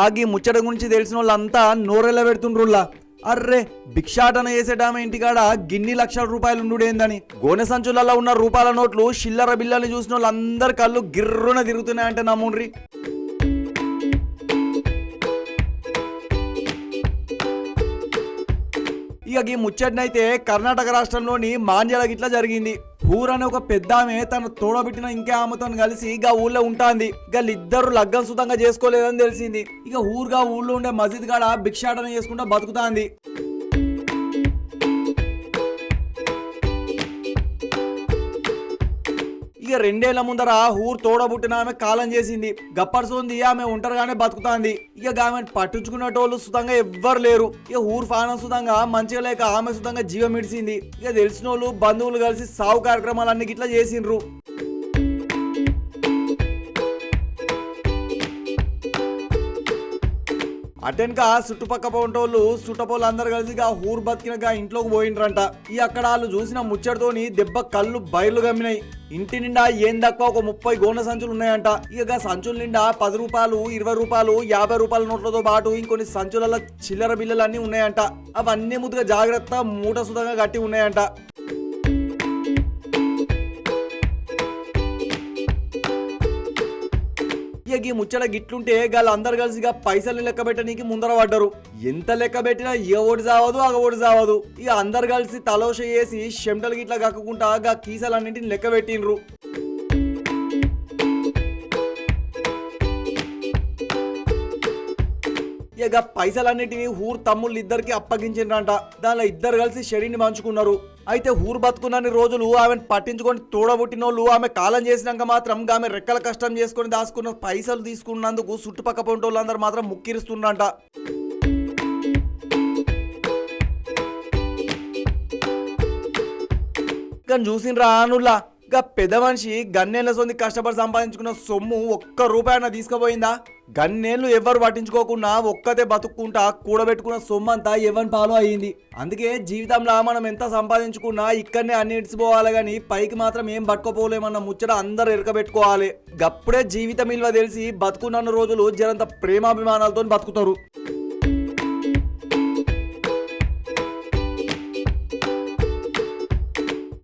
ఆగి ముచ్చట గురించి తెలిసిన వాళ్ళంతా నోరెళ్ళ పెడుతుండ్రుల్లా. అర్రే భిక్షాటన చేసేటామె ఇంటికాడ గిన్ని లక్షల రూపాయలు ఉండుడేందని. గోనె సంచులలో ఉన్న రూపాయల నోట్లు చిల్లర బిల్లల్ని చూసిన వాళ్ళందరి కళ్ళు గిర్రున తిరుగుతున్నాయంటే నమ్ముండ్రి. ఇక ఈ ముచ్చటనైతే కర్ణాటక రాష్ట్రంలోని మాండ్యాల గిట్లా జరిగింది. ఊరు అనే ఒక పెద్ద ఆమె తన తోడబెట్టిన ఇంకే ఆమెతో కలిసి ఇక ఊళ్ళో ఉంటాంది. ఇద్దరు లగ్గం సుతంగా చేసుకోలేదని తెలిసింది. ఇక ఊళ్ళో ఉండే మసీద్ కాడ భిక్షాటన చేసుకుంటా బతుకుతాంది. ఇక 2 ఏళ్ల ముందర ఊరు తోడబుట్టిన ఆమె కాలం చేసింది. గప్పర్సోంది ఆమె ఒంటరిగానే బతుకుతాంది. ఇక ఆమె పట్టించుకునేటోళ్ళు సుతంగా ఎవ్వరు లేరు. ఇక ఊరు ఫానం సుతంగా మంచిగా లేక ఆమె సుతంగా జీవం ఇడిసింది. ఇక తెలిసిన వాళ్ళు బంధువులు కలిసి సాగు కార్యక్రమాలన్నీ గిట్లా చేసిండ్రు. అటెన్క చుట్టుపక్క పోంటోళ్ళు చుట్టపోళ్ళు అందరు కలిసి ఊరు బతికిన ఇంట్లోకి పోయిండ్రంట. ఈ అక్కడ వాళ్ళు చూసిన ముచ్చటతోని దెబ్బ కళ్ళు బయలు గమ్మినాయి. ఇంటి నిండా ఏం తక్కువ ఒక 30 గోనె సంచులు ఉన్నాయంట. ఇక సంచుల నిండా 10 రూపాయలు, 20 రూపాయలు, 50 రూపాయల నోట్లతో పాటు ఇంకొన్ని సంచులలో చిల్లర బిల్లలన్నీ ఉన్నాయంట. అవన్నీ ముద్దుగా జాగ్రత్త మూట సుతంగా కట్టి ఉన్నాయంట. ఈ ముచ్చట గిట్లుంటే వాళ్ళందరు కలిసి పైసలు లెక్క పెట్టడానికి ముందర పడ్డారు. ఎంత లెక్క పెట్టినా ఏ ఓడి సావదు ఆ ఓడి సావదు. ఇక అందరు కలిసి తలోష వేసి చెమటలు గిట్లా కక్కుకుంటా కీసలన్నింటిని లెక్క పెట్టిండ్రు. ఇక పైసలన్నిటిని ఊరు తమ్ముళ్ళు ఇద్దరికి అప్పగించిండ్రంట. దానిలో ఇద్దరు కలిసి షరీని పంచుకున్నారు. అయితే ఊరు బతుకున్నన్ని రోజులు ఆమెను పట్టించుకొని తోడబుట్టినోళ్ళు ఆమె కాలం చేసినాక మాత్రం ఆమె రెక్కల కష్టం చేసుకుని దాచుకున్న పైసలు తీసుకున్నందుకు చుట్టుపక్క పొంటోళ్ళందరూ మాత్రం ముక్కిరిస్తుండంట. కానీ చూసిండ్రా అనుల్లా పెద్ద మనిషి గన్నేళ్ల సొంది కష్టపడి సంపాదించుకున్న సొమ్ము 1 రూపాయన తీసుకుపోయిందా? గన్నేళ్లు ఎవరు పట్టించుకోకుండా ఒక్కతే బతుక్కుంటా కూడబెట్టుకున్న సొమ్ము అంతా ఎవరి పాలు అయ్యింది. అందుకే జీవితంలో మనం ఎంత సంపాదించుకున్నా ఇక్కడనే అన్ని ఇడిచిపోవాలి గాని పైకి మాత్రం ఏం పట్టుకోపోలేమన్న ముచ్చట అందరు ఎరకబెట్టుకోవాలి. గప్పుడే జీవితం విలువ తెలిసి బతుకున్న రోజులు జరంత ప్రేమాభిమానాలతో బతుకుతారు.